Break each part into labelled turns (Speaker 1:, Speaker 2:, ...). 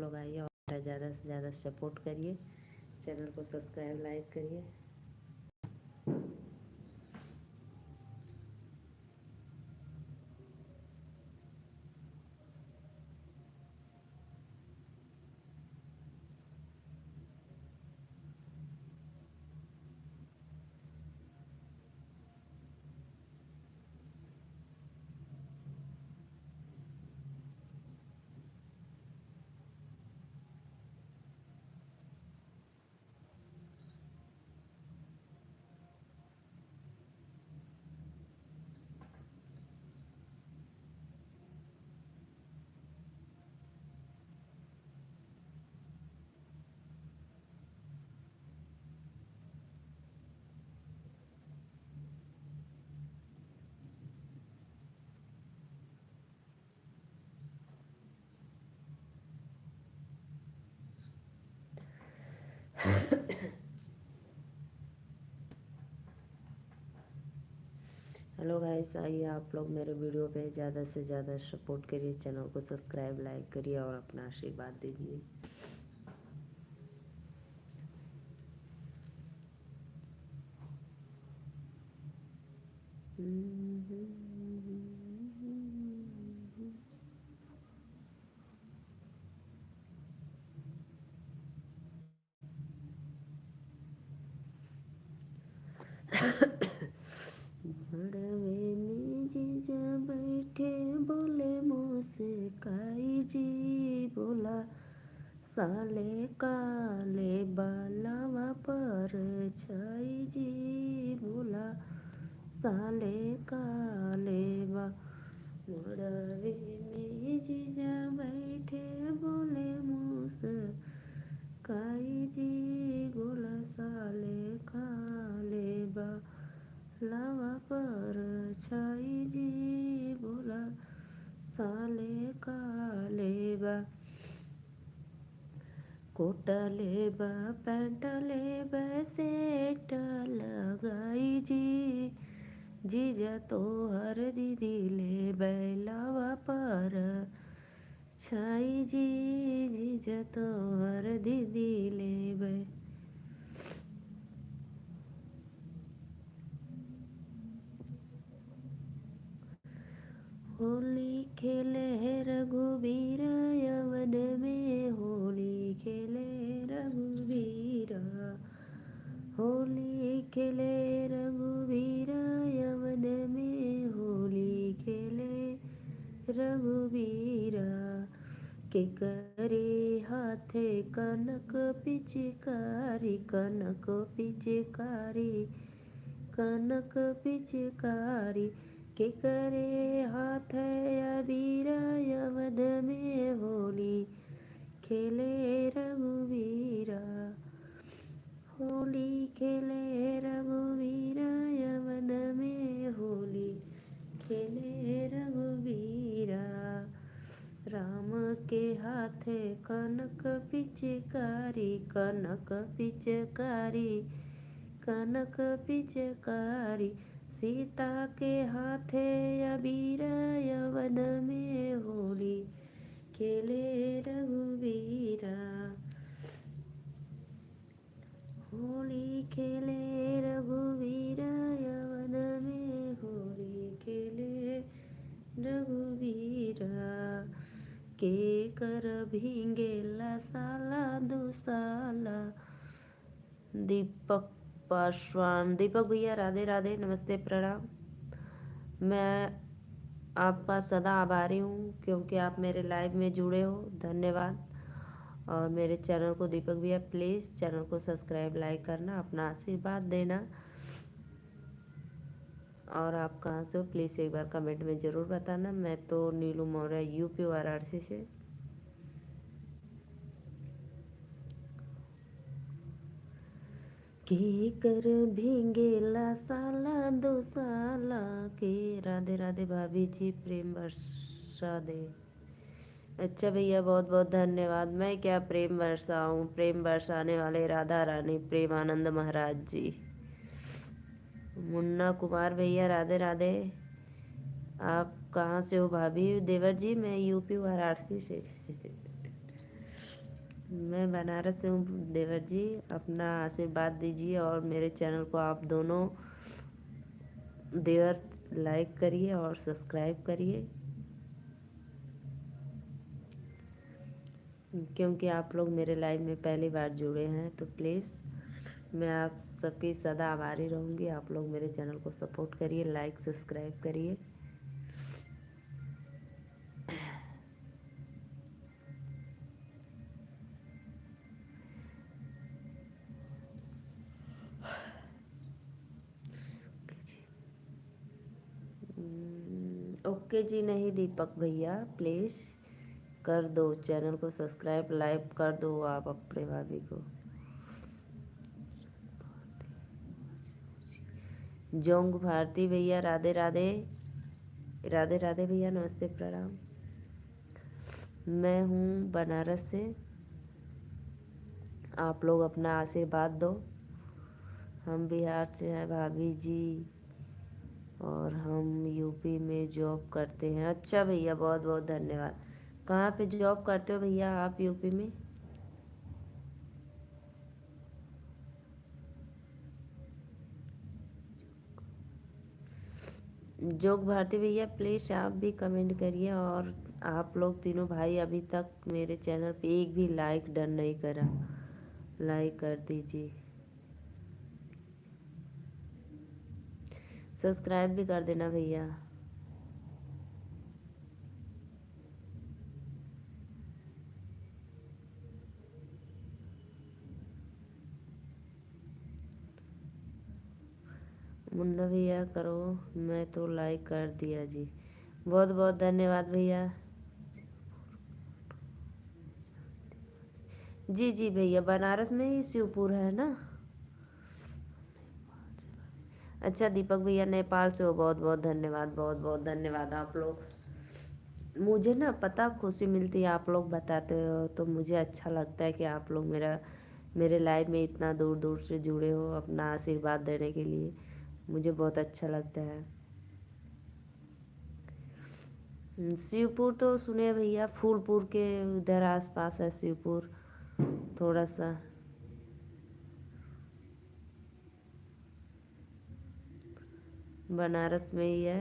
Speaker 1: लोग आइए और ज़्यादा से ज़्यादा सपोर्ट करिए, चैनल को सब्सक्राइब लाइक करिए। हेलो गाइस, आइए आप लोग मेरे वीडियो पे ज़्यादा से ज़्यादा सपोर्ट करिए, चैनल को सब्सक्राइब लाइक करिए और अपना आशीर्वाद दीजिए। मड़वे में जीजा बैठे बोले मुस्काई जी, बोला साले काले बालावा पर छाई जी, बोला साले काले बा। मड़वे में जीजा बैठे बोले मुस्काई जी, बोला साले काले बा लावा पर छाई जी, बोला साले काले बा। कोट लेबा पैंट लेबा सेट लगाई जी, जीजा तो हर दीदी ले बैलावा पर छाई जी, जीजा तो हर दीदी ले बै। होली खेले रघुवीरा यवन में, होली खेले रघुवीरा, होली खेले रघुवीरा यवन में, होली खेले रघुवीरा। के करे हाथे कनक पिचकारी, कनक पिचकारी, कनक पिचकारी। के करे हाथ अबीरा यवद में, होली खेले रघुवीरा, होली खेले रघुवीरा यवन में, होली खेले रघुवीरा। राम के हाथे कनक पिचकारी, कनक पिचकारी, कनक पिचकारी। सीता के हाथे अबीर यवन में, होली खेले रघुवीरा, होली खेले रघुवीरा यवन में, होली खेले रघुवीरा। के कर भींगेला साला दुसाला। दीपक पासवान, दीपक भैया राधे राधे, नमस्ते प्रणाम। मैं आपका सदा आभारी हूँ क्योंकि आप मेरे लाइव में जुड़े हो, धन्यवाद। और मेरे चैनल को दीपक भैया प्लीज़ चैनल को सब्सक्राइब लाइक करना, अपना आशीर्वाद देना। और आप कहाँ से हो प्लीज़ एक बार कमेंट में ज़रूर बताना। मैं तो नीलू मौर्य यूपी वाराणसी से। के कर भींगेला साला दो साला के। राधे राधे भाभी जी, प्रेम वर्षा दे। अच्छा भैया, बहुत बहुत धन्यवाद। मैं क्या प्रेम बरसाऊँ, प्रेम बरसाने वाले राधा रानी प्रेमानंद महाराज जी। मुन्ना कुमार भैया राधे राधे। आप कहाँ से हो भाभी? देवर जी मैं यूपी वाराणसी से। मैं बनारस से हूँ देवर जी, अपना आशीर्वाद दीजिए और मेरे चैनल को आप दोनों देवर लाइक करिए और सब्सक्राइब करिए, क्योंकि आप लोग मेरे लाइव में पहली बार जुड़े हैं। तो प्लीज़ मैं आप सबकी सदा आभारी रहूँगी। आप लोग मेरे चैनल को सपोर्ट करिए, लाइक सब्सक्राइब करिए। ओके जी, नहीं दीपक भैया प्लीज़ कर दो, चैनल को सब्सक्राइब लाइक कर दो आप अपने भाभी को। जोंग भारती भैया राधे राधे, राधे राधे भैया, नमस्ते प्रणाम। मैं हूँ बनारस से, आप लोग अपना आशीर्वाद दो। हम बिहार से हैं भाभी जी, और हम यूपी में जॉब करते हैं। अच्छा भैया, बहुत बहुत धन्यवाद। कहाँ पे जॉब करते हो भैया आप यूपी में? जोग भारती भैया प्लीज़ आप भी कमेंट करिए। और आप लोग तीनों भाई अभी तक मेरे चैनल पे एक भी लाइक डन नहीं करा, लाइक कर दीजिए, सब्सक्राइब भी कर देना भैया। मुन्ना भैया करो, मैं तो लाइक कर दिया जी, बहुत बहुत धन्यवाद भैया। जी जी भैया, बनारस में ही शिवपुर है ना? अच्छा दीपक भैया नेपाल से हो, बहुत बहुत धन्यवाद, बहुत बहुत धन्यवाद। आप लोग मुझे ना पता खुशी मिलती है, आप लोग बताते हो तो मुझे अच्छा लगता है कि आप लोग मेरे लाइफ में इतना दूर दूर से जुड़े हो अपना आशीर्वाद देने के लिए, मुझे बहुत अच्छा लगता है। शिवपुर तो सुने भैया, फूलपुर के उधर आसपास है शिवपुर, थोड़ा सा। बनारस में ही है।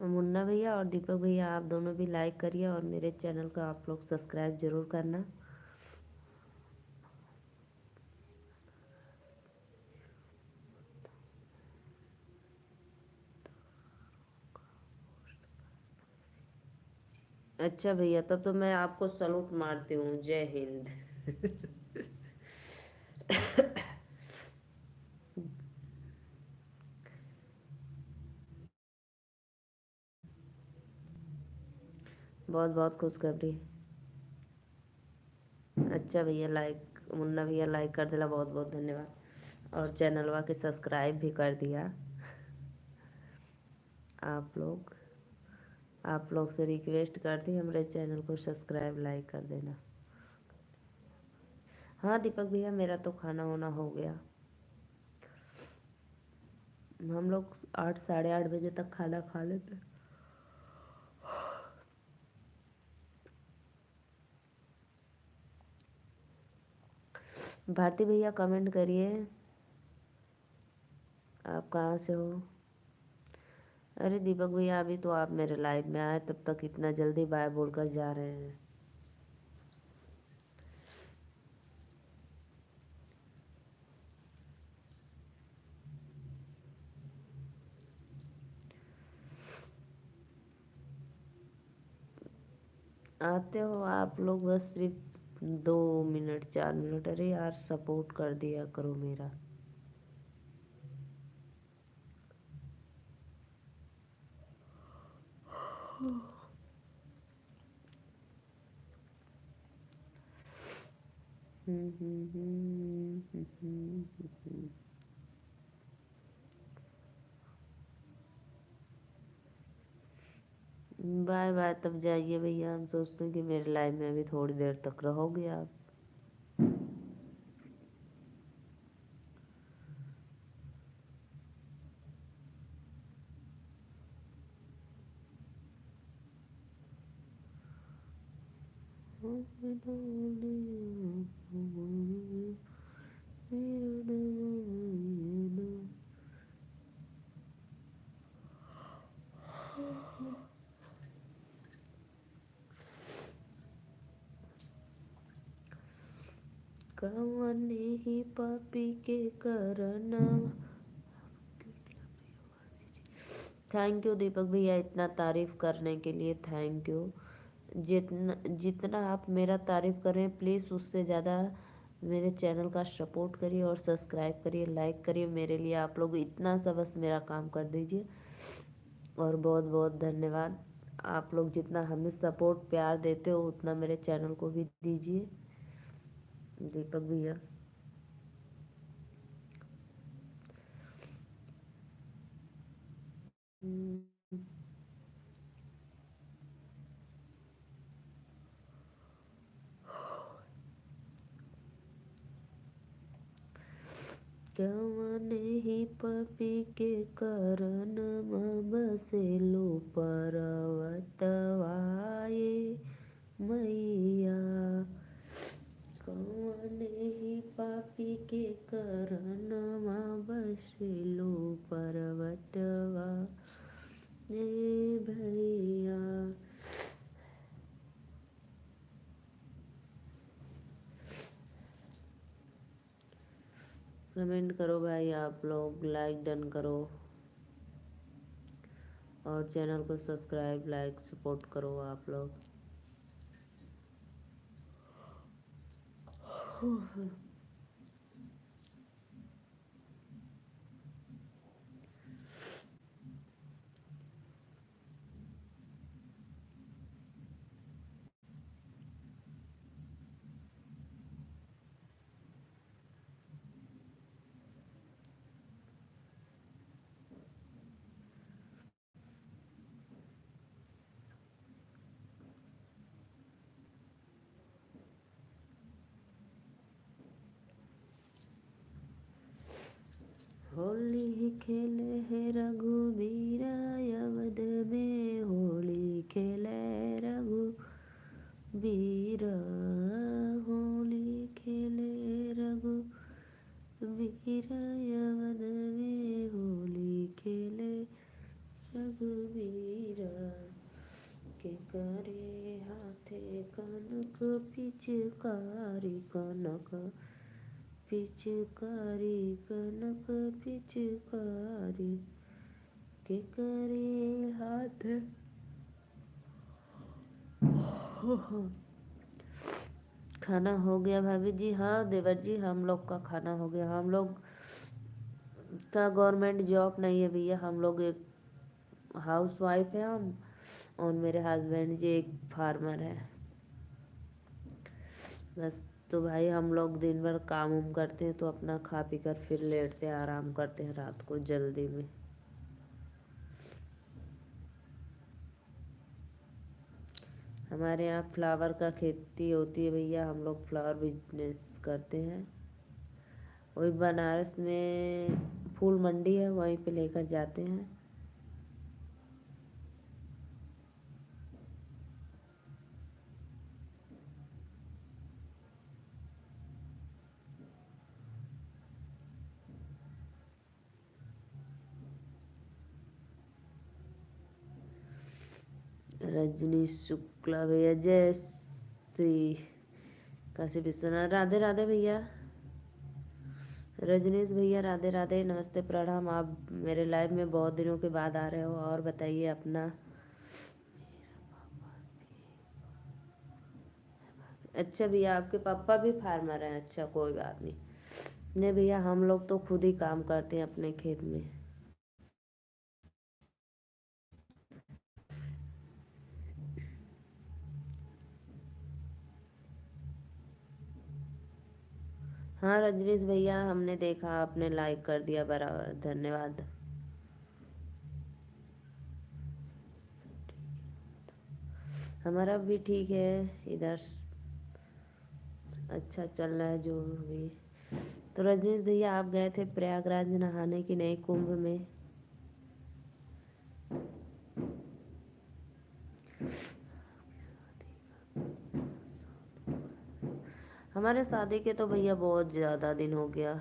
Speaker 1: मुन्ना भैया और दीपक भैया आप दोनों भी लाइक करिए और मेरे चैनल को आप लोग सब्सक्राइब जरूर करना। अच्छा भैया, तब तो मैं आपको सलूट मारती हूँ, जय हिंद। बहुत बहुत खुशखबरी। अच्छा भैया, लाइक मुन्ना भैया लाइक कर दिला, बहुत बहुत धन्यवाद। और चैनलवा के सब्सक्राइब भी कर दिया। आप लोग आप लोग से रिक्वेस्ट करती हमारे चैनल को सब्सक्राइब लाइक कर देना। हाँ दीपक भैया, मेरा तो खाना वाना हो गया। हम लोग 8 साढ़े 8 बजे तक खाना खा लेते। भारती भैया कमेंट करिए, आप कहाँ से हो? अरे दीपक भैया, अभी तो आप मेरे लाइव में आए, तब तक इतना जल्दी बाय बोलकर जा रहे हैं। आते हो आप लोग बस सिर्फ 2 मिनट 4 मिनट, अरे यार सपोर्ट कर दिया करो मेरा। बाय बाय, तब जाइए भैया, हम सोचते हैं कि मेरे लाइफ में अभी थोड़ी देर तक रहोगे आप। कवने ही पापी के करना। थैंक यू दीपक भैया, इतना तारीफ करने के लिए थैंक यू। जितना जितना आप मेरा तारीफ करें प्लीज़ उससे ज़्यादा मेरे चैनल का सपोर्ट करिए और सब्सक्राइब करिए, लाइक करिए। मेरे लिए आप लोग इतना सा बस मेरा काम कर दीजिए और बहुत बहुत धन्यवाद। आप लोग जितना हमें सपोर्ट प्यार देते हो उतना मेरे चैनल को भी दीजिए दीपक भैया। कवने ही पपी के करन बसेलो पर्वतवाए मैया। कवने ही पापी के करन बसेलो पर्वतवा भैया। कमेंट करो भाई, आप लोग लाइक डन करो और चैनल को सब्सक्राइब लाइक सपोर्ट करो आप लोग। होली खेले है रघुवीर अवध में, होली खेले रघुवीर, होली खेले रघुवीर अवध में, होली खेले रघुवीर। के करे हाथे कनक पिचकारी, कनक पिचकारी, कनक पिचकारी के करे हाथ। खाना हो गया भाभी जी? हाँ देवर जी, हम लोग का खाना हो गया। हम लोग का गवर्नमेंट जॉब नहीं है भैया, हम लोग एक हाउस वाइफ है हम, और मेरे हस्बैंड जी एक फार्मर है बस। तो भाई हम लोग दिन भर काम उम करते हैं तो अपना खा पी कर फिर लेटते हैं, आराम करते हैं रात को जल्दी में। हमारे यहाँ फ्लावर का खेती होती है भैया, हम लोग फ्लावर बिजनेस करते हैं। वही बनारस में फूल मंडी है, वहीं पे लेकर जाते हैं। रजनी शुक्ला भैया, जय श्री काशी विश्वनाथ, राधे राधे भैया। रजनीश भैया राधे राधे, नमस्ते प्रणाम। आप मेरे लाइव में बहुत दिनों के बाद आ रहे हो, और बताइए अपना। अच्छा भैया, आपके पापा भी फार्मर हैं? अच्छा कोई बात नहीं। नहीं भैया, हम लोग तो खुद ही काम करते हैं अपने खेत में। हाँ रजनीश भैया, हमने देखा, आपने लाइक कर दिया, बराबर, धन्यवाद। हमारा भी ठीक है इधर, अच्छा चल रहा है जो भी। तो रजनीश भैया, आप गए थे प्रयागराज नहाने की नहीं, कुंभ में? हमारे शादी के तो भैया बहुत ज़्यादा दिन हो गया।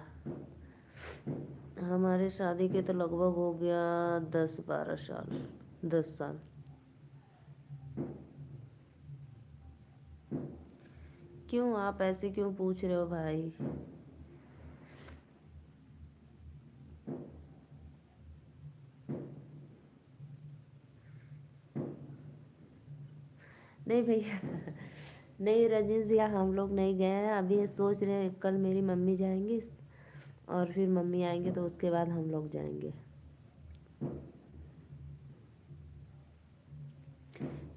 Speaker 1: हमारे शादी के तो लगभग हो गया 10-12 साल, 10 साल। क्यों आप ऐसे क्यों पूछ रहे हो भाई? नहीं भैया नहीं रजनीश भैया, हम लोग नहीं गए हैं अभी। सोच रहे हैं कल मेरी मम्मी जाएंगी और फिर मम्मी आएंगे तो उसके बाद हम लोग जाएंगे।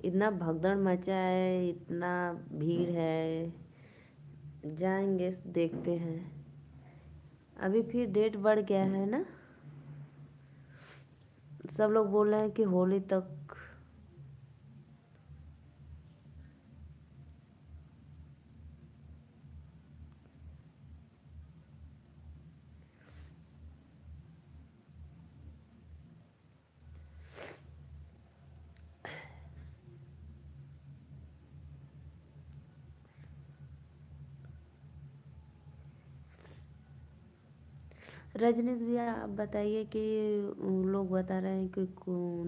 Speaker 1: इतना भगदड़ मचा है, इतना भीड़ है, जाएंगे देखते हैं। अभी फिर डेट बढ़ गया है ना, सब लोग बोल रहे हैं कि होली तक। रजनीश भैया आप बताइए कि उन लोग बता रहे हैं कि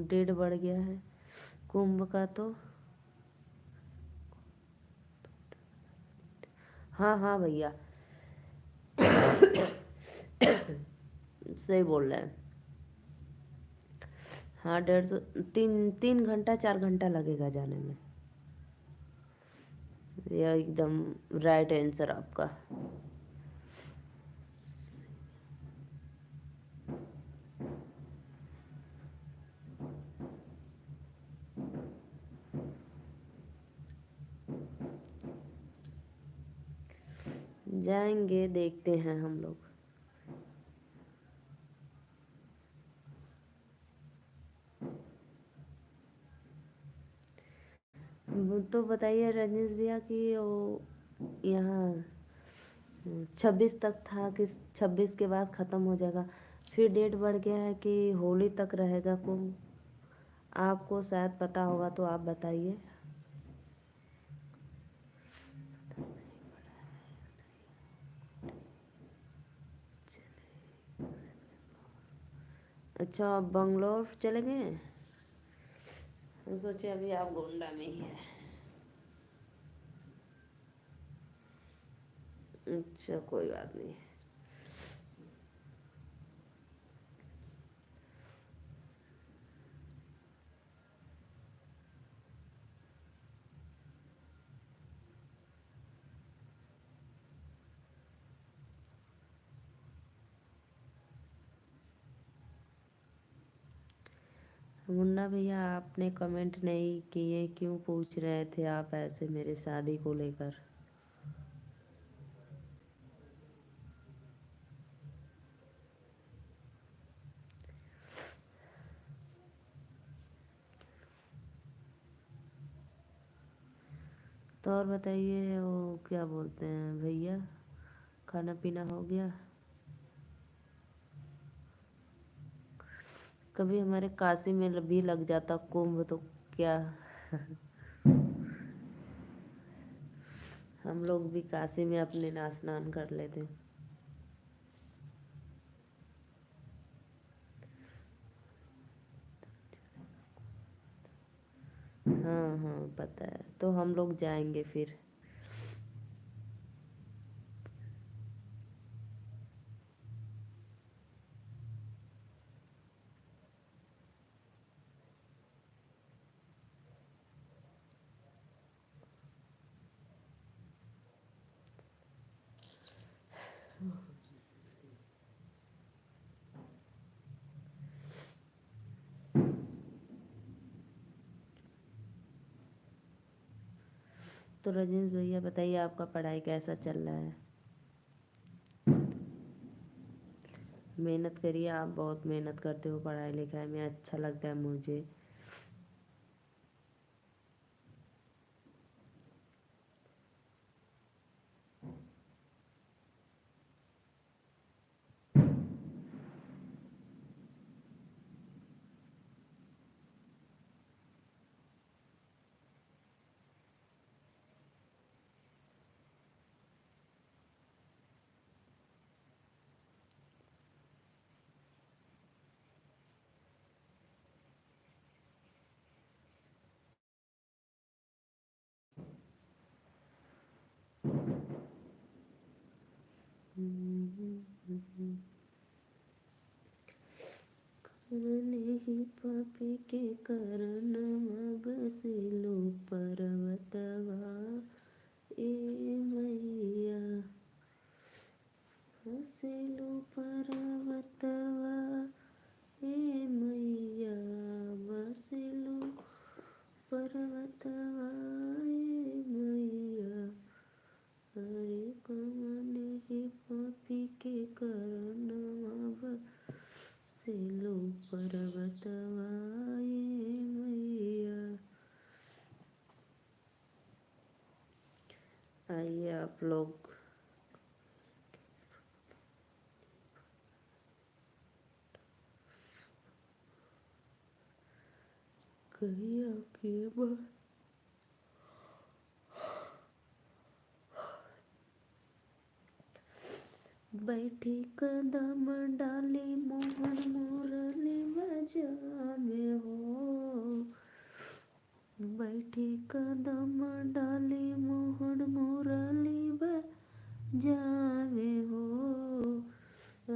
Speaker 1: डेट बढ़ गया है कुंभ का तो। हाँ हाँ भैया, सही बोल रहे हैं। हाँ 1.5 तीन 3 घंटा 4 घंटा लगेगा जाने में। यह एकदम राइट आंसर आपका। जाएंगे देखते हैं हम लोग। वो तो बताइए रजनीश भैया कि वो यहाँ 26 तक था कि 26 के बाद ख़त्म हो जाएगा, फिर डेट बढ़ गया है कि होली तक रहेगा कुंभ। आपको शायद पता होगा तो आप बताइए। अच्छा आप बंगलोर चले गए हैं? हम सोचे अभी आप गोंडा में ही है। अच्छा कोई बात नहीं। मुन्ना भैया आपने कमेंट नहीं किए, क्यों पूछ रहे थे आप ऐसे मेरे शादी को लेकर? तो और बताइए, वो क्या बोलते हैं भैया, खाना पीना हो गया? कभी हमारे काशी में भी लग जाता कुंभ तो क्या हम लोग भी काशी में अपने स्नान कर लेते। हाँ हाँ पता है, तो हम लोग जाएंगे फिर। तो रजनीश भैया बताइए आपका पढ़ाई कैसा चल रहा है? मेहनत करिए, आप बहुत मेहनत करते हो पढ़ाई लिखाई में, अच्छा लगता है मुझे। नहीं पापी के कारण बसेलु पर्वतवा ए मैया बसेलु पर्वतवा ए मैया बसेलु पर्वतवा ए मैया हरे कमन ही पापी के कारण बसेलु पर्वतवा ए मैया। आइए आप लोग कहिए के बाद बैठी कदम डाली मोहन मुरली बजावे हो बैठी कदम डाली मोहन मुरली बजावे हो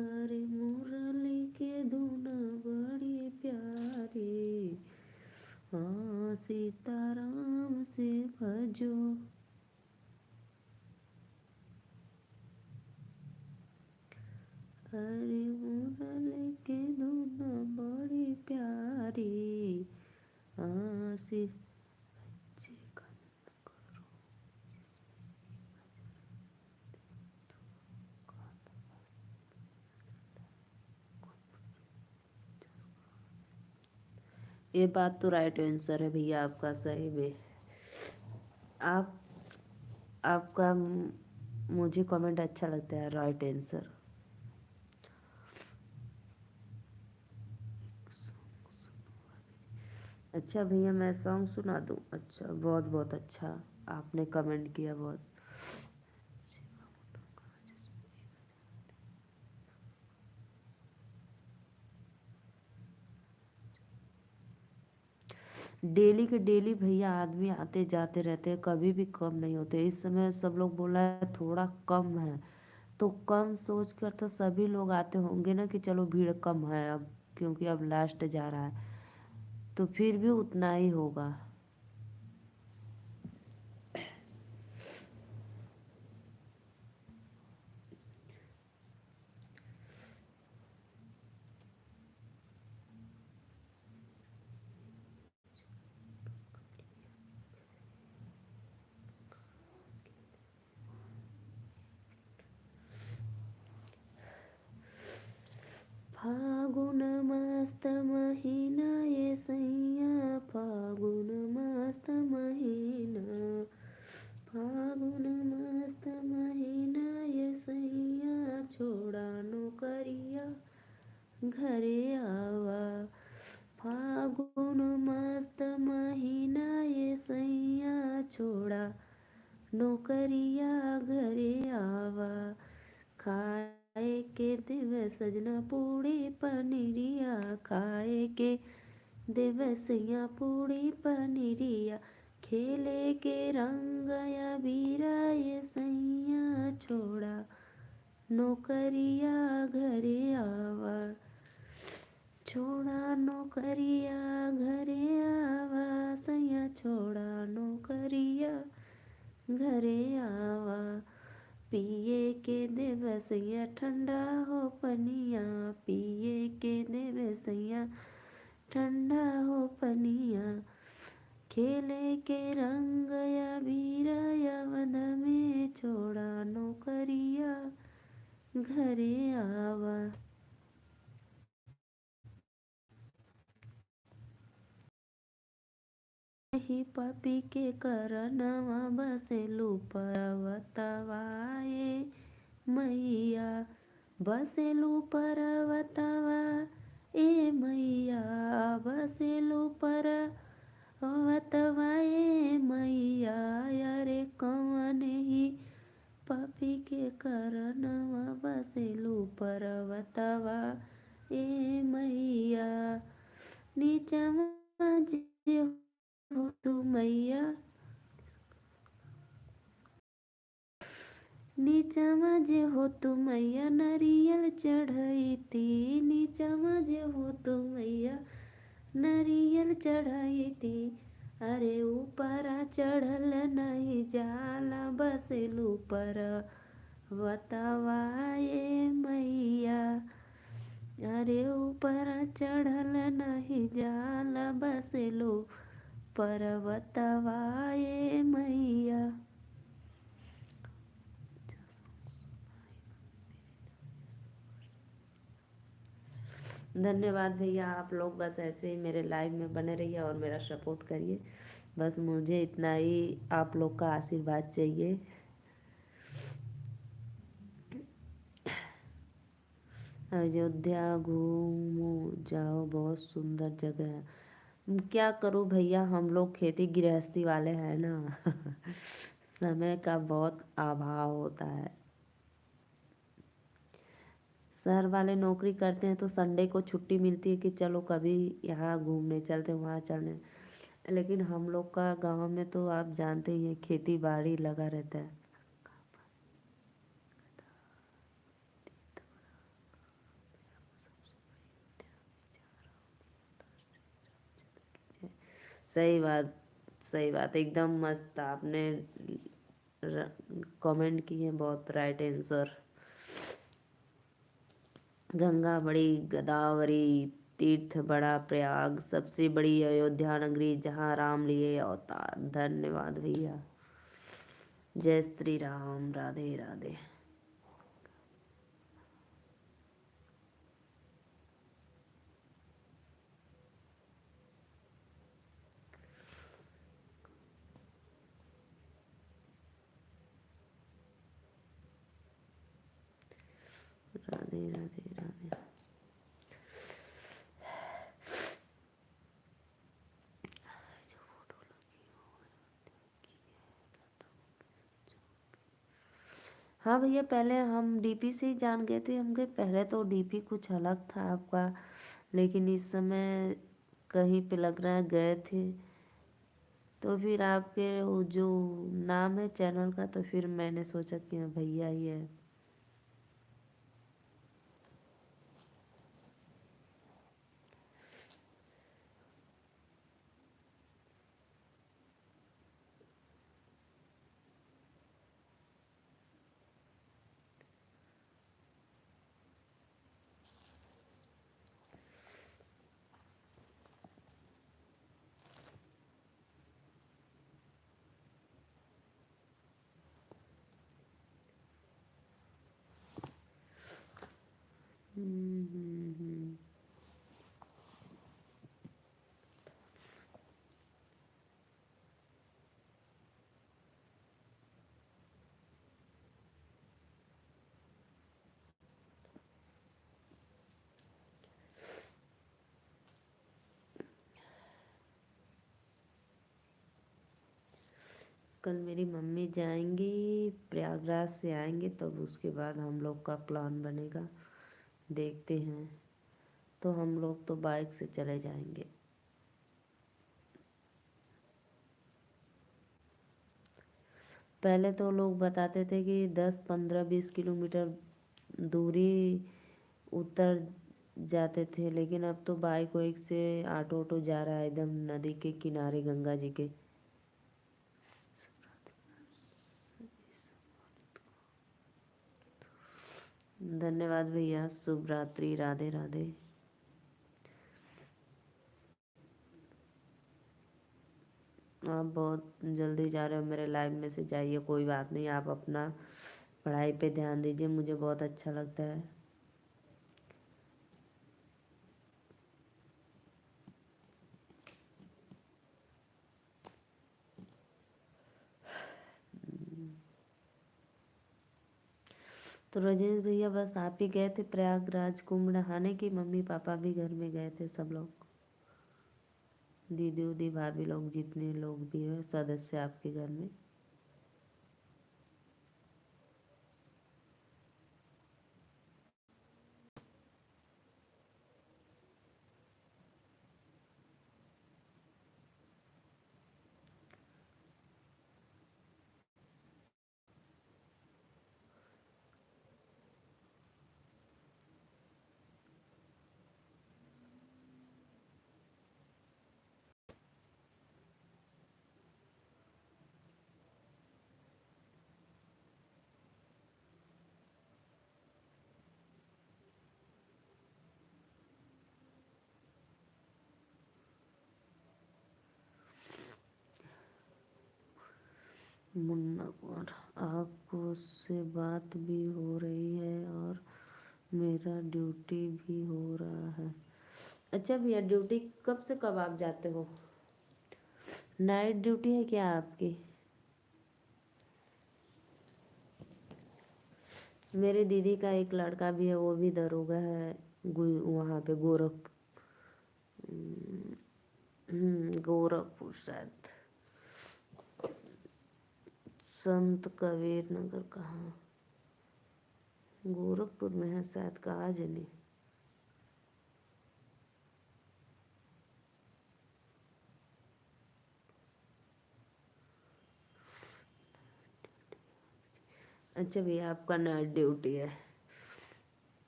Speaker 1: अरे मुरली के धुन बड़ी प्यारी हाँ सीताराम से भजो अरे मुरली के धुन बड़ी प्यारी हाँ से बच्चे कन करो ये बात तो राइट आंसर है भैया आपका सही में। आप आपका मुझे कमेंट अच्छा लगता है राइट आंसर। अच्छा भैया मैं सॉन्ग सुना दूँ। अच्छा बहुत बहुत अच्छा आपने कमेंट किया बहुत। डेली के डेली भैया आदमी आते जाते रहते हैं कभी भी कम नहीं होते। इस समय सब लोग बोला है थोड़ा कम है तो कम सोच कर तो सभी लोग आते होंगे ना कि चलो भीड़ कम है अब क्योंकि अब लास्ट जा रहा है तो फिर भी उतना ही होगा। फागुन मस्त महीना ये सैया फागुन मस्त महीना फागुन मस्त महीना ये सैया छोड़ा नौकरिया घरे आवा फागुन मस्त महीना ये सैया छोड़ा नौकरिया घरे आवा खाए के देव सजना पूड़ी पनीरिया खाए के देव सैया पूड़ी पनीरिया खेले के रंग या बीरा ये सैया छोड़ा नौकरिया घरे आवा छोड़ा नौकरिया घरे आवा सैया छोड़ा नौकरिया घरे आवा पिए के देव सैया ठंडा हो पनिया पिए के देव सैया ठंडा हो पनिया खेले के रंग या बीरा या वन में छोड़ा नौकरिया घरे आवा। ही पापी के करनवा बसेलु पर्वतवा ए मैया बसेलु पर्वतवा ए मैया बसेलु पर्वतवा ए मैया अरे कौन ही पापी के करनवा बसेलु पर्वतवा ए मैया नीचवा जे हो तू मैया नीचवा जे हो तू मैया नारियल चढ़ई थी, नीचवा जे हो तू मैया नारियल चढ़ई थी। अरे ऊपरा चढ़ल नहीं जाला बसेलू पर बतावाए मैया। अरे ऊपरा चढ़ल नहीं जाला बसेलू पर बतावाए मैया। धन्यवाद भैया, आप लोग बस ऐसे ही मेरे लाइव में बने रहिए और मेरा सपोर्ट करिए। बस मुझे इतना ही आप लोग का आशीर्वाद चाहिए। अयोध्या घूमो जाओ, बहुत सुंदर जगह है। क्या करूँ भैया, हम लोग खेती गृहस्थी वाले हैं ना समय का बहुत अभाव होता है। शहर वाले नौकरी करते हैं तो संडे को छुट्टी मिलती है कि चलो कभी यहाँ घूमने चलते वहाँ चलने। लेकिन हम लोग का गांव में तो आप जानते ही हैं, खेती बाड़ी लगा रहता है। सही बात, सही बात, एकदम मस्त आपने कमेंट किए, बहुत राइट आंसर। गंगा बड़ी गोदावरी, तीर्थ बड़ा प्रयाग, सबसे बड़ी अयोध्या नगरी जहाँ राम लिए अवतार। धन्यवाद भैया, जय श्री राम, राधे राधे। राधे राधे राधे। हाँ भैया, पहले हम डीपी से ही जान गए थे। हम गए पहले तो डीपी कुछ अलग था आपका, लेकिन इस समय कहीं पे लग रहा है गए थे। तो फिर आपके वो जो नाम है चैनल का, तो फिर मैंने सोचा कि हाँ भैया ही है। हम्म हम्म हम्म। कल मेरी मम्मी जाएंगी, प्रयागराज से आएंगे, तब उसके बाद हम लोग का प्लान बनेगा। देखते हैं, तो हम लोग तो बाइक से चले जाएंगे। पहले तो लोग बताते थे कि 10 15 20 किलोमीटर दूरी उतर जाते थे, लेकिन अब तो बाइक वाइक से ऑटो ऑटो जा रहा है एकदम नदी के किनारे, गंगा जी के। धन्यवाद भैया, शुभ रात्रि, राधे राधे। आप बहुत जल्दी जा रहे हो, मेरे लाइव में से जाइए, कोई बात नहीं, आप अपना पढ़ाई पे ध्यान दीजिए, मुझे बहुत अच्छा लगता है। तो राजेश भैया, बस आप ही गए थे प्रयागराज कुंभ नहाने की? मम्मी पापा भी घर में गए थे सब लोग, दीदी उदी भाभी लोग, जितने लोग भी हैं सदस्य आपके घर में? मुन्ना कुमार, आपको से बात भी हो रही है और मेरा ड्यूटी भी हो रहा है। अच्छा भैया, ड्यूटी कब से कब आप जाते हो? नाइट ड्यूटी है क्या आपकी? मेरे दीदी का एक लड़का भी है, वो भी दरोगा है। वहाँ पे गोरखपुर शायद। संत कबीर नगर कहाँ? गोरखपुर में है शायद, कहाँ जनी। अच्छा भैया, आपका नाइट ड्यूटी है।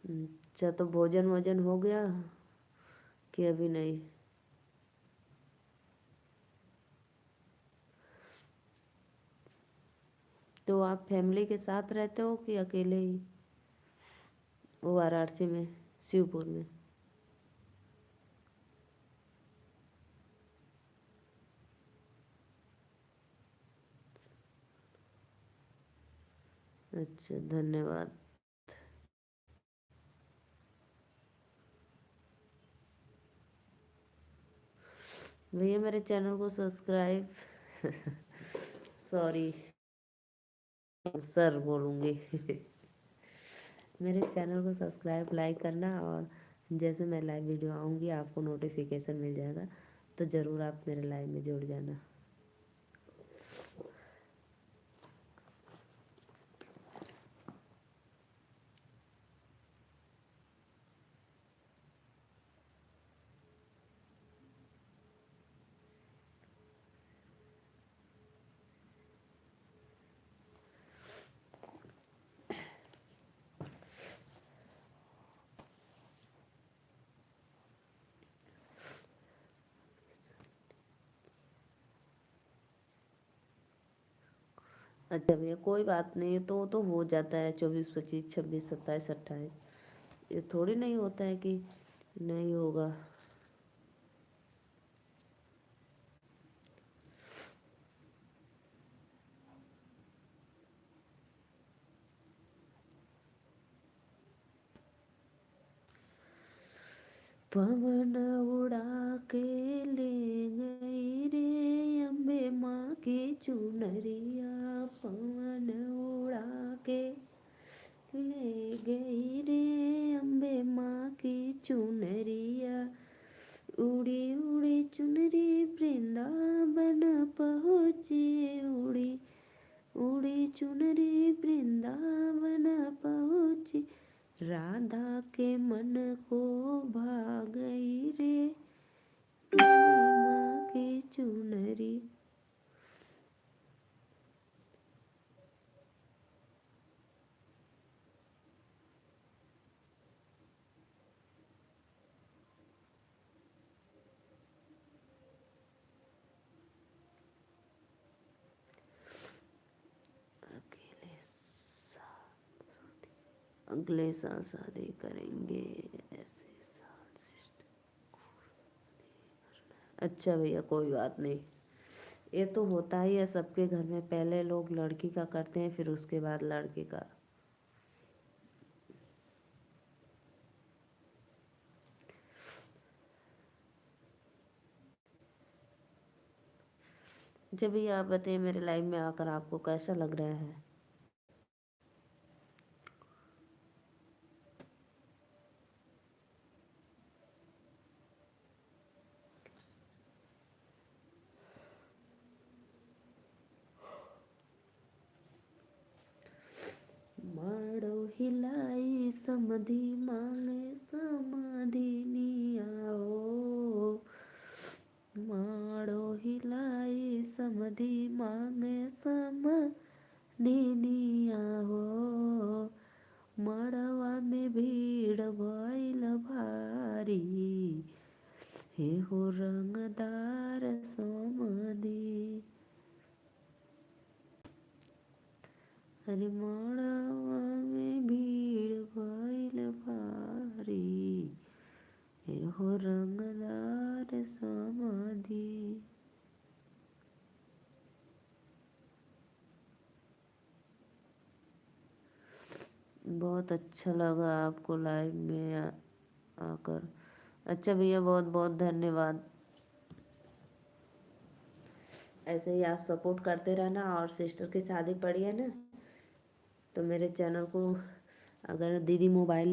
Speaker 1: अच्छा, तो भोजन वोजन हो गया कि अभी नहीं? तो आप फैमिली के साथ रहते हो कि अकेले ही? वो वाराणसी में, शिवपुर में। अच्छा, धन्यवाद। भैया मेरे चैनल को सब्सक्राइब सॉरी सर बोलूँगी मेरे चैनल को सब्सक्राइब लाइक करना, और जैसे मैं लाइव वीडियो आऊँगी आपको नोटिफिकेशन मिल जाएगा, तो ज़रूर आप मेरे लाइव में जुड़ जाना। अच्छा भैया, कोई बात नहीं, तो हो जाता है 24 25 26 27 28। ये थोड़ी नहीं होता है कि नहीं होगा। पवन उड़ा के ले गई रे अम्बे माँ की चुनरिया, पवन उड़ा के ले गई रे अम्बे माँ की चुनरिया, उड़ी उड़ी चुनरी वृंदावन पहुँची, उड़ी उड़ी चुनरी वृंदावन पहुँची, राधा के मन को भा गई रे माँ की चुनरी। अकेले अगले साल शादी करेंगे ऐसे साल। अच्छा भैया, कोई बात नहीं, ये तो होता ही है सबके घर में, पहले लोग लड़की का करते हैं फिर उसके बाद लड़के का। जब भी आप बताइए, मेरे लाइफ में आकर आपको कैसा लग रहा है? माड़ो हिलाई समधी मांगे समाधि निया हो, माड़ो हिलाई समधी मांगे समाधि निया हो, मड़वा में भीड़ भइल भारी, हे हो रंगदार समधी। अरे मड़वा में भीड़ भइल भारी, एहो रंगदार समाधि। बहुत अच्छा लगा आपको लाइव में आकर। अच्छा भैया, बहुत बहुत धन्यवाद। ऐसे ही आप सपोर्ट करते रहना। और सिस्टर की शादी पड़ी है ना, तो मेरे चैनल को, अगर दीदी मोबाइल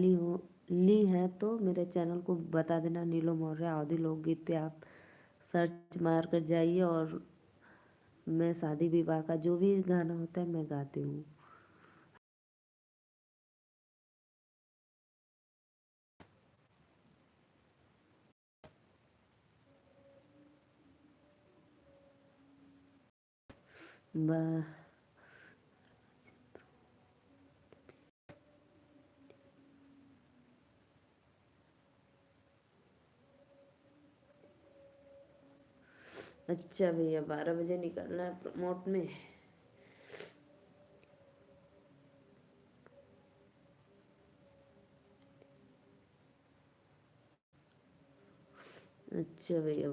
Speaker 1: ली है तो मेरे चैनल को बता देना, नीलो मौर्य अवधी लोकगीत पे आप सर्च मार कर जाइए। और मैं शादी विवाह का जो भी गाना होता है मैं गाती हूँ। वाह। अच्छा भैया, 12 बजे निकलना है प्रमोट में। अच्छा भैया।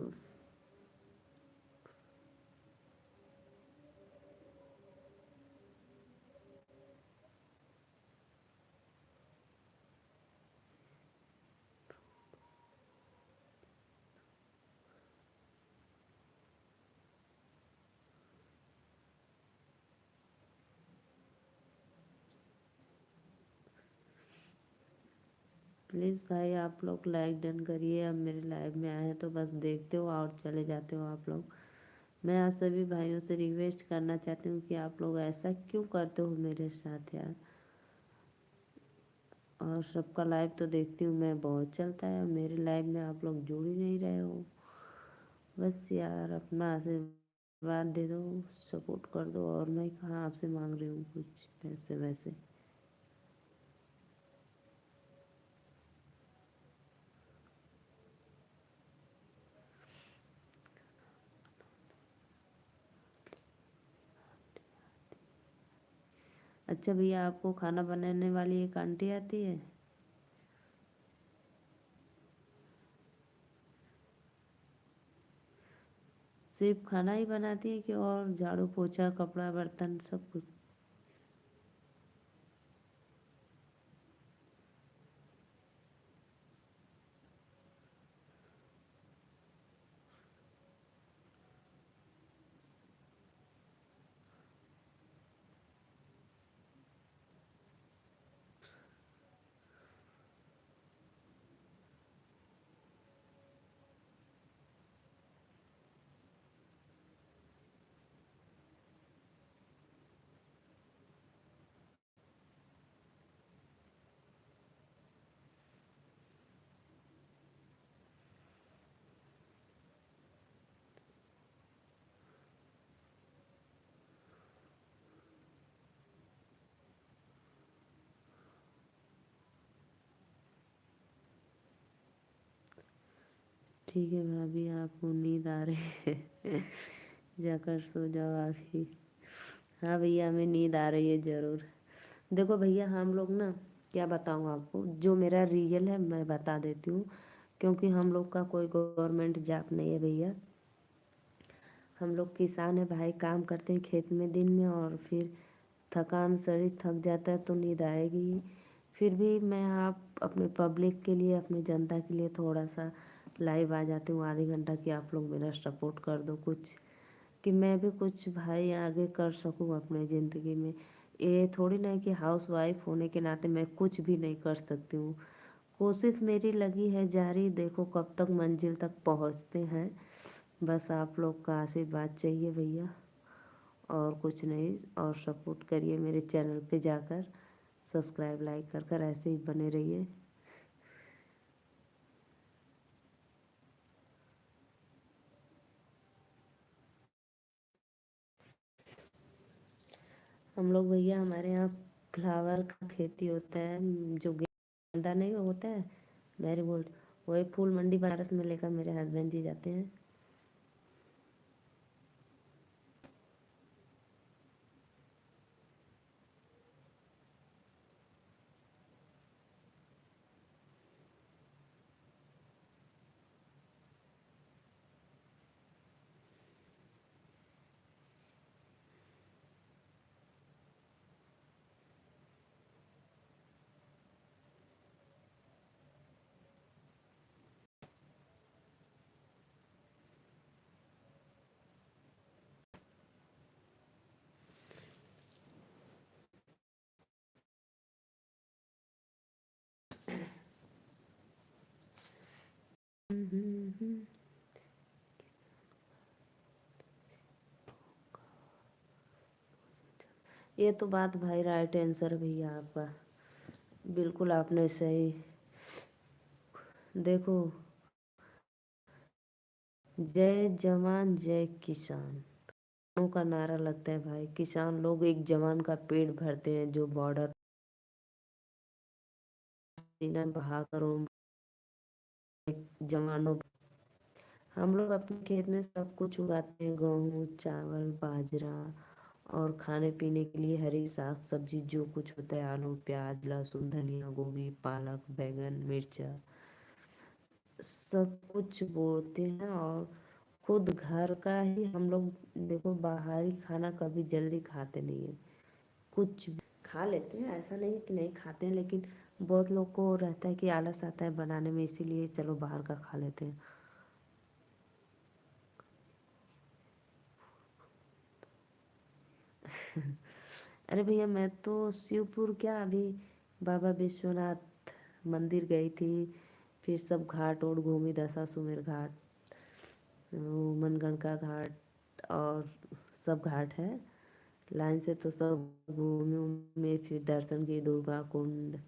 Speaker 1: प्लीज़ भाई आप लोग लाइक डन करिए। अब मेरे लाइव में आए हैं तो बस देखते हो और चले जाते हो आप लोग। मैं आप सभी भाइयों से रिक्वेस्ट करना चाहती हूँ कि आप लोग ऐसा क्यों करते हो मेरे साथ यार। और सबका लाइव तो देखती हूँ मैं, बहुत चलता है, मेरे लाइव में आप लोग जुड़ ही नहीं रहे हो। बस यार अपना आशीर्वाद दे दो, सपोर्ट कर दो। और मैं कहाँ आपसे मांग रही हूँ कुछ पैसे वैसे। अच्छा भैया, आपको खाना बनाने वाली एक आंटी आती है? सिर्फ खाना ही बनाती है कि और झाड़ू पोछा कपड़ा बर्तन सब कुछ? ठीक है भाभी, आपको नींद आ रही है जाकर सो जाओ आप ही। हाँ भैया, हमें नींद आ रही है ज़रूर। देखो भैया, हम लोग ना, क्या बताऊँ आपको, जो मेरा रियल है मैं बता देती हूँ। क्योंकि हम लोग का कोई गवर्नमेंट जॉब नहीं है भैया। हम लोग किसान है भाई, काम करते हैं खेत में दिन में, और फिर थकान, शरीर थक जाता है तो नींद आएगी ही। फिर भी मैं आप अपने पब्लिक के लिए, अपनी जनता के लिए थोड़ा सा लाइव आ जाती हूँ आधे घंटा, कि आप लोग मेरा सपोर्ट कर दो कुछ, कि मैं भी कुछ भाई आगे कर सकूँ अपने ज़िंदगी में। ये थोड़ी ना है कि हाउस वाइफ होने के नाते मैं कुछ भी नहीं कर सकती हूँ। कोशिश मेरी लगी है जारी, देखो कब तक मंजिल तक पहुँचते हैं। बस आप लोग का आशीर्वाद चाहिए भैया, और कुछ नहीं। और सपोर्ट करिए मेरे चैनल पे जाकर, सब्सक्राइब लाइक कर कर ऐसे ही बने रहिए। हम लोग भैया, हमारे यहाँ फ्लावर का खेती होता है, जो गेंदा नहीं होता है, मैरीगोल्ड, वही फूल मंडी बनारस में लेकर मेरे हस्बैंड जी जाते हैं। ये तो बात भाई राइट आंसर भैया आपका, बिल्कुल आपने सही। देखो, जय जवान जय किसान का नारा लगता है भाई। किसान लोग एक जवान का पेट भरते हैं जो बॉर्डर सीना बहाकर उन जवानों। हम लोग अपने खेत में सब कुछ उगाते हैं, गेहूँ चावल बाजरा, और खाने पीने के लिए हरी साग सब्जी जो कुछ होता है, आलू प्याज लहसुन धनिया गोभी पालक बैंगन मिर्चा, सब कुछ बोते हैं। और खुद घर का ही हम लोग, देखो बाहरी खाना कभी जल्दी खाते नहीं है। कुछ भी खा लेते हैं, ऐसा नहीं कि नहीं खाते हैं, लेकिन बहुत लोग को रहता है कि आलस आता है बनाने में, इसीलिए चलो बाहर का खा लेते हैं। अरे भैया मैं तो शिवपुर क्या, अभी बाबा विश्वनाथ मंदिर गई थी, फिर सब घाट और घूमी, दशाश्वमेध घाट, मनगढ़ का घाट, और सब घाट है लाइन से, तो सब घूमी उमी, फिर दर्शन किए दुर्गा कुंड,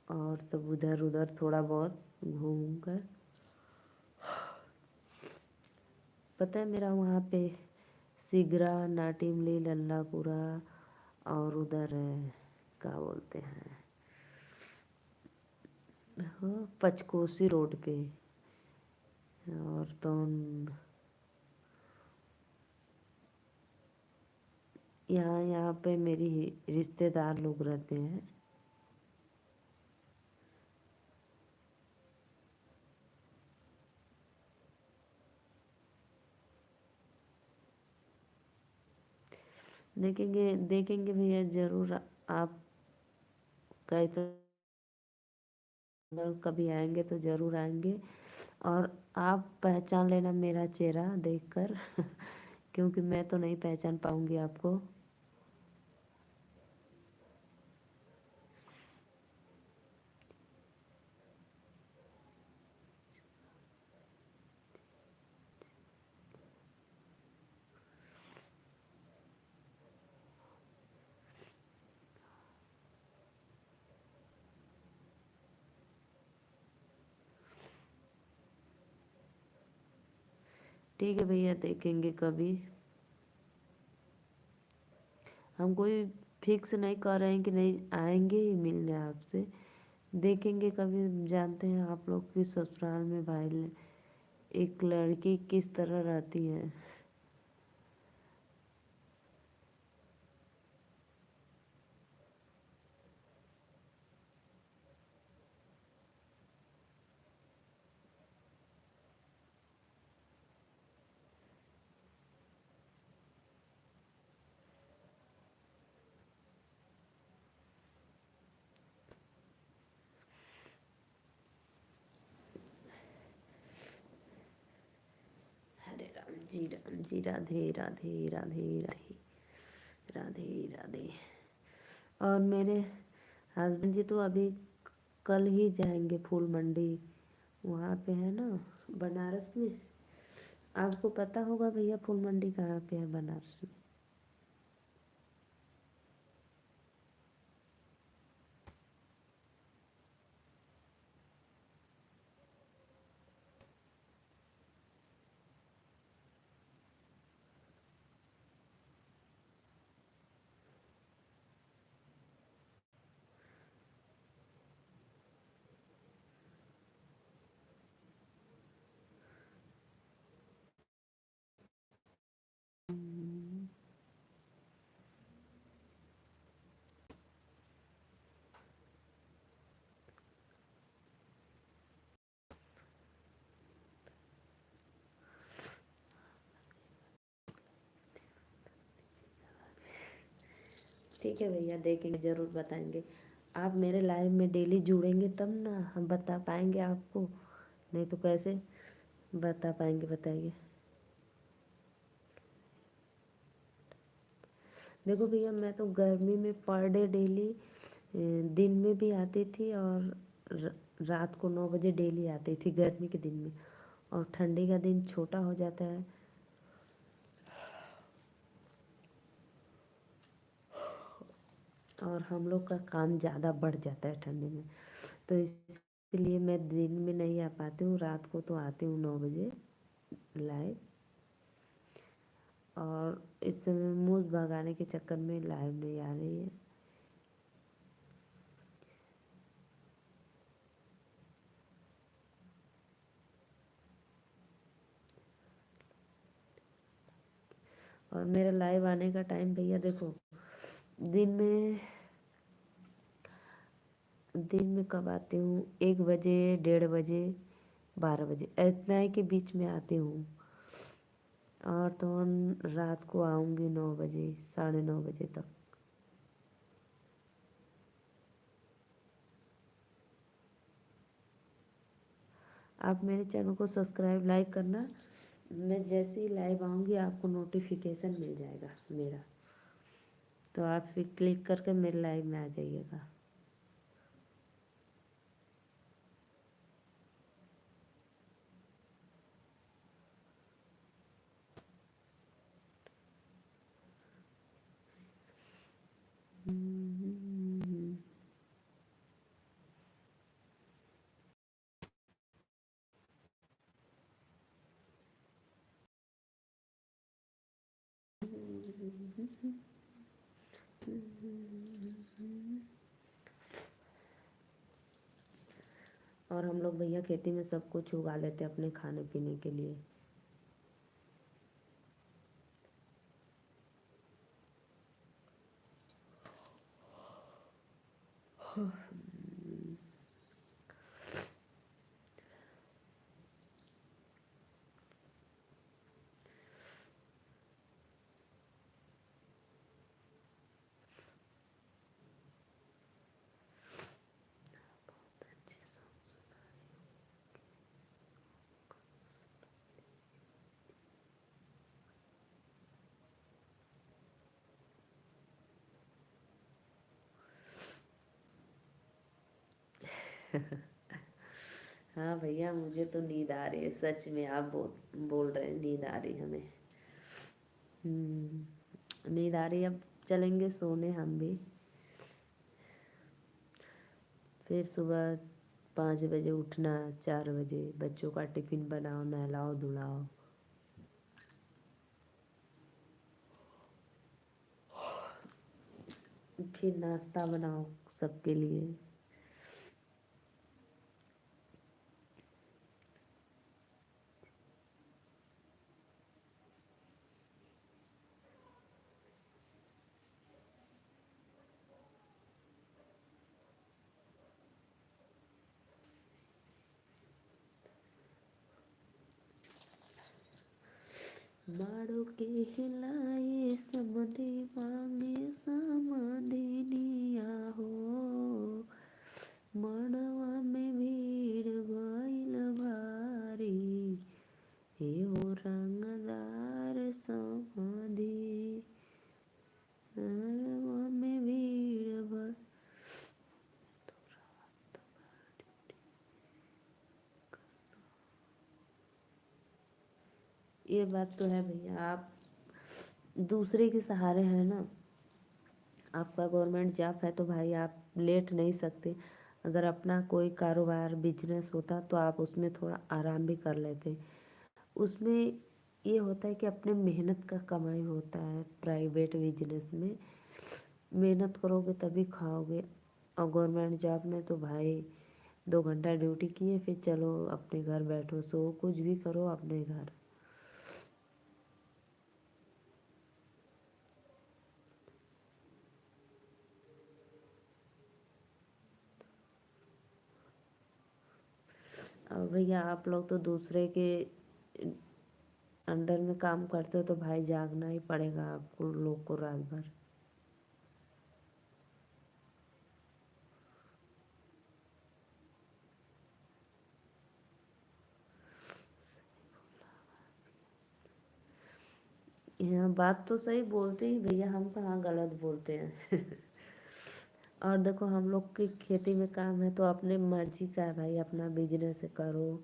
Speaker 1: और सब उधर उधर थोड़ा बहुत घूम कर। पता है मेरा वहाँ पे सिगरा नाटिमली लल्लापुरा, और उधर क्या बोलते हैं, हाँ पचकोसी रोड पे, और तो यहाँ यहाँ पे मेरी रिश्तेदार लोग रहते हैं। देखेंगे देखेंगे भैया ज़रूर, आप कहीं तो अगर कभी आएंगे तो ज़रूर आएंगे, और आप पहचान लेना मेरा चेहरा देखकर क्योंकि मैं तो नहीं पहचान पाऊंगी आपको। ठीक है भैया, देखेंगे कभी। हम कोई फिक्स नहीं कर रहे हैं कि नहीं आएंगे ही मिलने आपसे, देखेंगे कभी। जानते हैं आप लोग की ससुराल में भाई एक लड़की किस तरह रहती है। हरे राम जी राधे राधे राधे राधे राधे राधे। और मेरे हस्बैंड जी तो अभी कल ही जाएंगे फूल मंडी, वहाँ पे है ना बनारस में। आपको पता होगा भैया फूल मंडी कहाँ पे है बनारस में। ठीक है भैया, देखेंगे ज़रूर बताएंगे। आप मेरे लाइव में डेली जुड़ेंगे तब ना हम बता पाएंगे आपको, नहीं तो कैसे बता पाएंगे बताइए। देखो भैया मैं तो गर्मी में पर डे डेली दिन में भी आती थी, और रात को 9 बजे डेली आती थी गर्मी के दिन में, और ठंडी का दिन छोटा हो जाता है और हम लोग का काम ज़्यादा बढ़ जाता है ठंडी में, तो इसलिए मैं दिन में नहीं आ पाती हूँ, रात को तो आती हूँ 9 बजे लाइव। और इस समय मूड भगाने के चक्कर में लाइव नहीं आ रही है। और मेरा लाइव आने का टाइम भैया देखो, दिन में दिन में कब आती हूँ, 1 बजे, 1:30 बजे, 12 बजे, इतना के बीच में आती हूँ। और तो रात को आऊँगी 9 बजे, 9:30 बजे तक। आप मेरे चैनल को सब्सक्राइब लाइक करना, मैं जैसे ही लाइव आऊँगी आपको नोटिफिकेशन मिल जाएगा मेरा, तो आप फिर क्लिक करके मेरे लाइव में आ जाइएगा। और हम लोग भैया खेती में सब कुछ उगा लेते हैं अपने खाने पीने के लिए। हाँ भैया, मुझे तो नींद आ रही है सच में, आप बोल रहे हैं नींद आ रही हमें। नींद आ रही है, अब चलेंगे सोने हम भी। फिर सुबह 5 बजे उठना, 4 बजे बच्चों का टिफिन बनाओ, नहलाओ धुलाओ, फिर नाश्ता बनाओ सबके लिए। माड़ो के हिलाए समधि मांगे समधिनिया हो, मड़वा में भीड़ भइल भारी, हे हो रंगदार समधि, मड़वा में भीड़ भइल। ये बात तो है भैया, आप दूसरे के सहारे हैं ना। आपका गवर्नमेंट जॉब है तो भाई आप लेट नहीं सकते। अगर अपना कोई कारोबार बिजनेस होता तो आप उसमें थोड़ा आराम भी कर लेते। उसमें ये होता है कि अपने मेहनत का कमाई होता है। प्राइवेट बिजनेस में मेहनत करोगे तभी खाओगे, और गवर्नमेंट जॉब में तो भाई 2 घंटा ड्यूटी किए फिर चलो अपने घर बैठो, सो कुछ भी करो अपने घर। और भैया आप लोग तो दूसरे के अंडर में काम करते हो तो भाई जागना ही पड़ेगा आपको लोग को रात भर। यहाँ बात तो सही बोलते ही भैया, हम कहाँ गलत बोलते हैं। और देखो हम लोग की खेती में काम है तो अपने मर्जी का है भाई, अपना बिजनेस करो।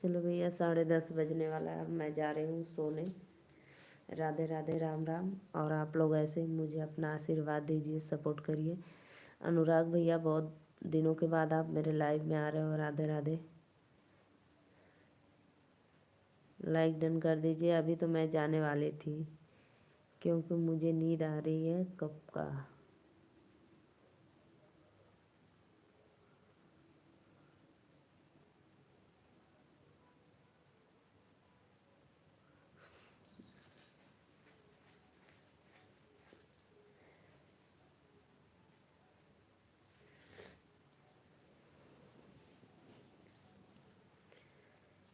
Speaker 1: चलो भैया 10:30 बजने वाला है, अब मैं जा रही हूँ सोने। राधे राधे, राम राम। और आप लोग ऐसे ही मुझे अपना आशीर्वाद दीजिए, सपोर्ट करिए। अनुराग भैया बहुत दिनों के बाद आप मेरे लाइव में आ रहे हो, राधे राधे। लाइक डन कर दीजिए। अभी तो मैं जाने वाली थी क्योंकि मुझे नींद आ रही है कब का।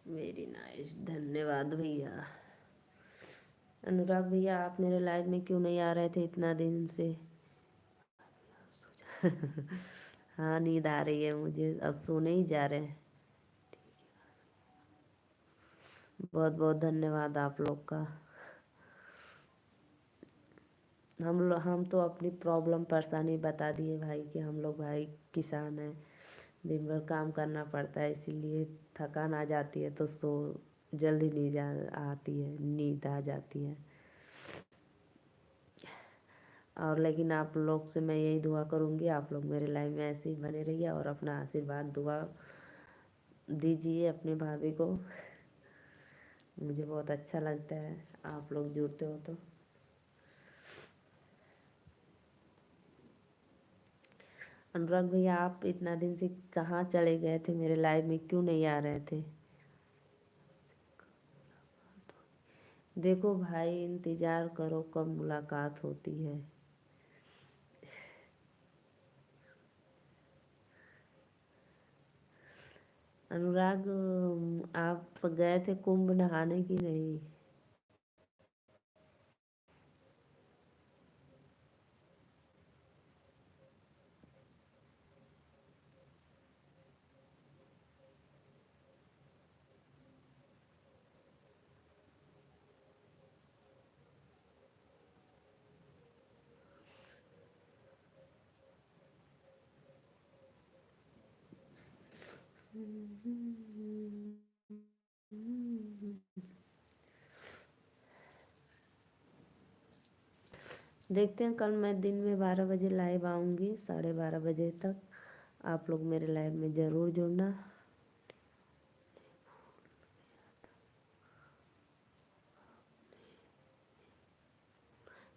Speaker 1: वेरी नाइस, धन्यवाद भैया। अनुराग भैया आप मेरे लाइव में क्यों नहीं आ रहे थे इतना दिन से? हाँ नींद आ रही है मुझे, अब सोने ही जा रहे हैं। बहुत बहुत धन्यवाद आप लोग का। हम तो अपनी प्रॉब्लम परेशानी बता दिए भाई कि हम लोग भाई किसान हैं, दिन भर काम करना पड़ता है, इसीलिए थकान आ जाती है तो जल्दी नींद आती है, नींद आ जाती है। और लेकिन आप लोग से मैं यही दुआ करूँगी, आप लोग मेरे लाइफ में ऐसे ही बने रहिए और अपना आशीर्वाद दुआ दीजिए अपनी भाभी को। मुझे बहुत अच्छा लगता है आप लोग जुड़ते हो तो। अनुराग भैया आप इतना दिन से कहाँ चले गए थे, मेरे लाइव में क्यों नहीं आ रहे थे? देखो भाई इंतज़ार करो कब मुलाकात होती है। अनुराग आप गए थे कुंभ नहाने की नहीं? देखते हैं कल मैं दिन में 12 बजे लाइव आऊँगी, 12:30 बजे तक आप लोग मेरे लाइव में ज़रूर जुड़ना।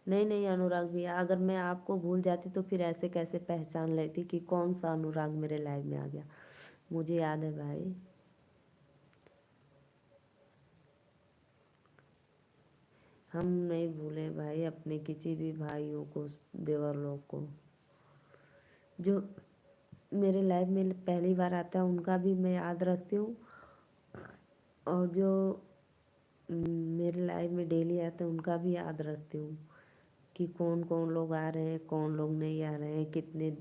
Speaker 1: नहीं नहीं अनुराग भैया, अगर मैं आपको भूल जाती तो फिर ऐसे कैसे पहचान लेती कि कौन सा अनुराग मेरे लाइव में आ गया। मुझे याद है भाई। हम नहीं भूले भाई अपने किसी भी भाइयों को, देवर लोग को। जो मेरे लाइफ में पहली बार आता है उनका भी मैं याद रखती हूँ, और जो मेरे लाइफ में डेली आते हैं उनका भी याद रखती हूँ कि कौन कौन लोग आ रहे हैं, कौन लोग नहीं आ रहे हैं, कितने।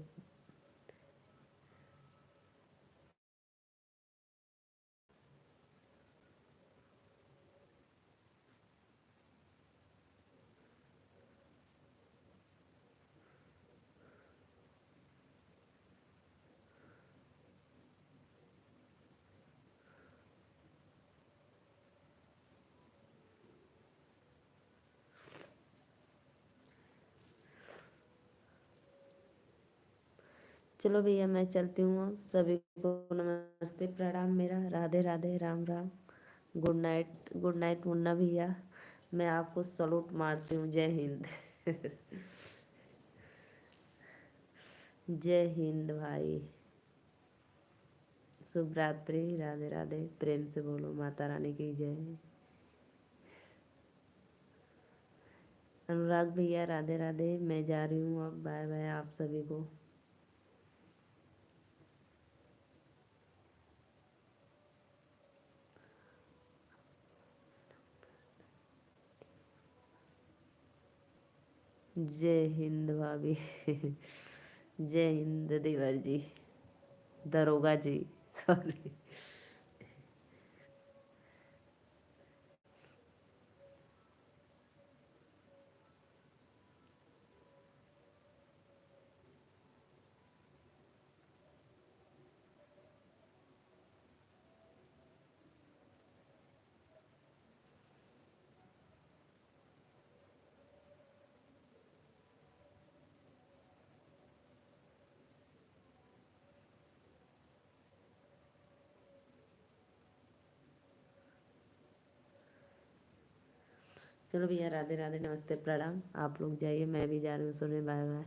Speaker 1: चलो भैया मैं चलती हूँ, अब सभी को नमस्ते प्रणाम मेरा, Radhe Radhe, Ram Ram. Good night, good night Munna भैया। मैं आपको सलूट मारती हूँ, जय हिंद। जय हिंद भाई। शुभ रात्रि, राधे राधे, प्रेम से बोलो माता रानी की जय। अनुराग भैया राधे राधे। मैं जा रही हूँ अब, बाय बाय आप सभी को। जय हिंद भाभी। जय हिंद देवर जी, दरोगा जी, सॉरी। चलो भैया, राधे राधे, नमस्ते प्रणाम। आप लोग जाइए, मैं भी जा रही हूँ सोने, बाय बाय।